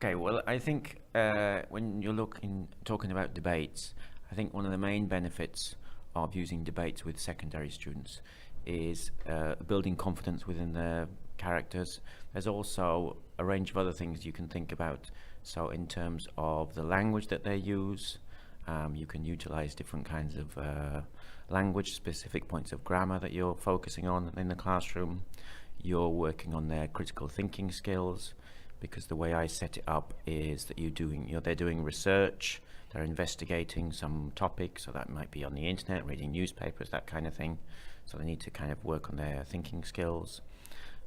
Okay, well, I think when you're talking about debates, I think one of the main benefits of using debates with secondary students is building confidence within their characters. There's also a range of other things you can think about. So in terms of the language that they use, you can utilize different kinds of language, specific points of grammar that you're focusing on in the classroom. You're working on their critical thinking skills, because the way I set it up is that they're doing research, they're investigating some topic, so that might be on the internet, reading newspapers, that kind of thing. So they need to kind of work on their thinking skills.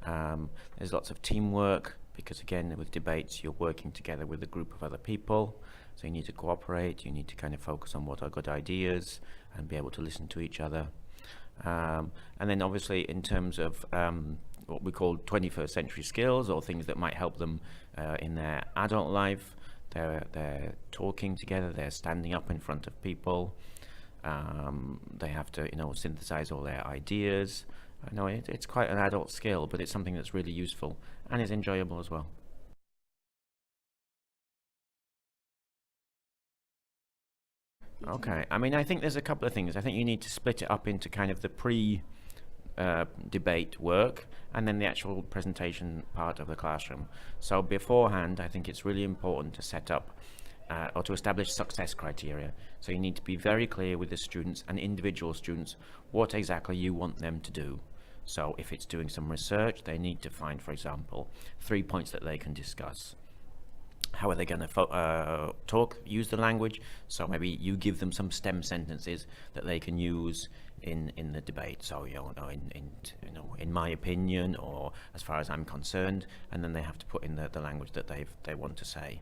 There's lots of teamwork, because again, with debates, you're working together with a group of other people. So you need to cooperate, you need to kind of focus on what are good ideas and be able to listen to each other. And then obviously in terms of what we call 21st century skills, or things that might help them in their adult life, they're talking together, they're standing up in front of people, they have to synthesize all their ideas. I know it's quite an adult skill, but it's something that's really useful and is enjoyable as well. Okay, I mean, I think there's a couple of things. I think you need to split it up into kind of the debate work and then the actual presentation part of the classroom. So beforehand, I think it's really important to set up or to establish success criteria. So you need to be very clear with the students and individual students what exactly you want them to do. So if it's doing some research, they need to find, for example, 3 points that they can discuss. How are they going to use the language? So maybe you give them some stem sentences that they can use in the debate. So in my opinion, or as far as I'm concerned, and then they have to put in the language that they want to say.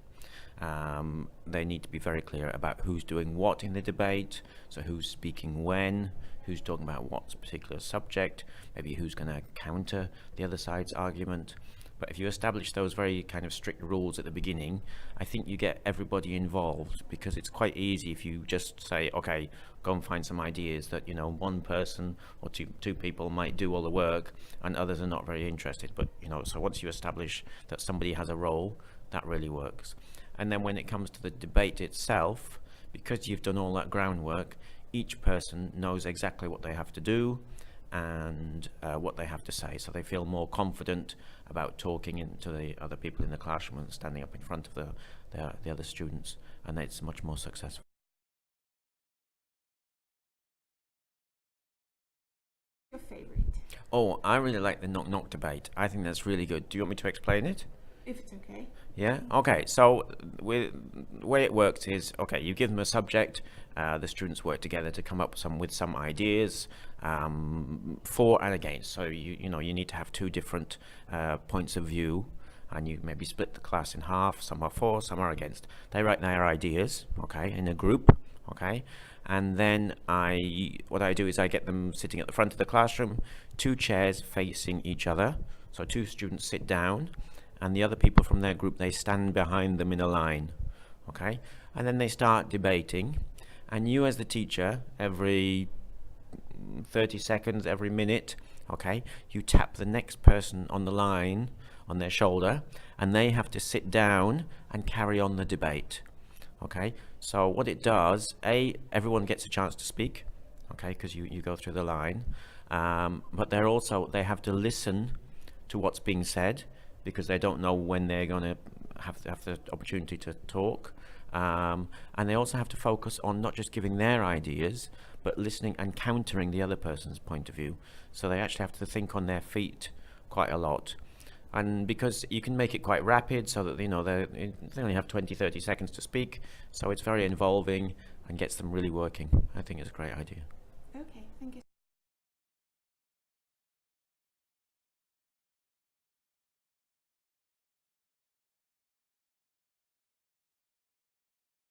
They need to be very clear about who's doing what in the debate. So who's speaking when, who's talking about what particular subject, maybe who's going to counter the other side's argument. But if you establish those very kind of strict rules at the beginning, I think you get everybody involved, because it's quite easy if you just say, okay, go and find some ideas that, one person or two people might do all the work and others are not very interested. But, so once you establish that somebody has a role, that really works. And then when it comes to the debate itself, because you've done all that groundwork, each person knows exactly what they have to do and what they have to say, so they feel more confident about talking to the other people in the classroom and standing up in front of the other students, and it's much more successful. Your favorite? Oh, I really like the knock-knock debate. I think that's really good. Do you want me to explain it? If it's okay. Yeah. Okay. So the way it works is, okay, you give them a subject. The students work together to come up with some ideas for and against. So you need to have two different points of view, and you maybe split the class in half. Some are for, some are against. They write their ideas, okay, in a group, okay, and then what I do is I get them sitting at the front of the classroom, two chairs facing each other. So two students sit down, and the other people from their group, they stand behind them in a line, okay? And then they start debating, and you as the teacher, every 30 seconds, every minute, okay, you tap the next person on the line on their shoulder, and they have to sit down and carry on the debate, okay? So what it does, everyone gets a chance to speak, okay, because you go through the line, but they have to listen to what's being said, because they don't know when they're going to have the opportunity to talk. And they also have to focus on not just giving their ideas, but listening and countering the other person's point of view. So they actually have to think on their feet quite a lot. And because you can make it quite rapid, so that they only have 20-30 seconds to speak, so it's very involving and gets them really working. I think it's a great idea. Okay, thank you.